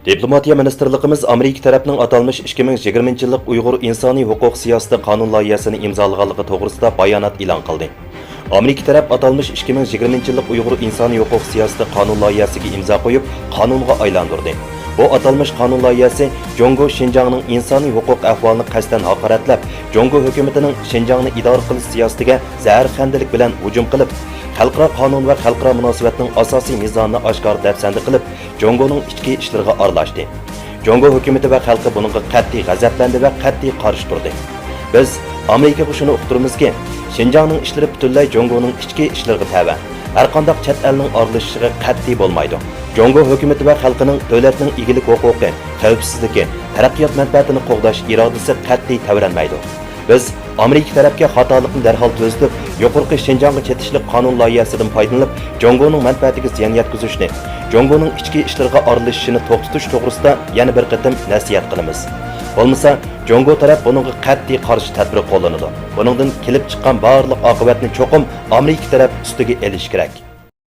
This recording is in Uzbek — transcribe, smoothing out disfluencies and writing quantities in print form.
Diplomatiya Ministerligimiz Amerika tarafının atalmış 2020 yıllık Uyghur insani hukuk siyaseti kanun layihasini imzalaganligi to'g'risida bayonot e'lon qildi. Amerika taraf atalmış 2020 yıllık Uyghur insani hukuk siyaseti kanun layihasiga imzo qo'yib, qonunga aylantirdi. Bu atalmış kanun layihasi Jongo Şinjan'ның insani hukuk ahvolini qasdan haqoratlab, Jongo hukumatining Şinjan'ni idora qilish siyosatiga zaharxandalik bilan hujum qilib, xalqaro qonun va xalqaro munosabatning asosiy mezonini oshkor dafsandi qilib, Jongoning ichki ishlariga aralashdi. Jongo hukumati va xalqi buningga qat'iy g'azablandi va qat'iy qarshi turdi. Biz Amerikaga shuni uqtiramizki, Şinjan'ның ishlari butunlay Jongoning ichki ishlariga tava. Har qanday chet elning aralashishiga qat'iy bo'lmaydi. Jongo hukumati va xalqining davlatning egilik huquqi, xavfsizligi, taraqqiyot manfaatini qo'g'dash irodasi qat'iy tavranmaydi. Biz Amerika tarafga xatolikni darhol to'zitib, yuqorqi Şinjan'ga chetishlik qonun loyihasidan foydalanib, Jongoning manfaatiga ziyon yetkazishni, Jongoning ichki ishlariga aralashishini to'xtatish to'g'risida yana bir qatim nasihat qilamiz. Bo'lmasa, Jongo taraf buningga qat'iy qarshi tadbir qo'llanadi. Buningdan kelib chiqqan barliq oqibatni cho'qim Amerika taraf ustiga elish kerak.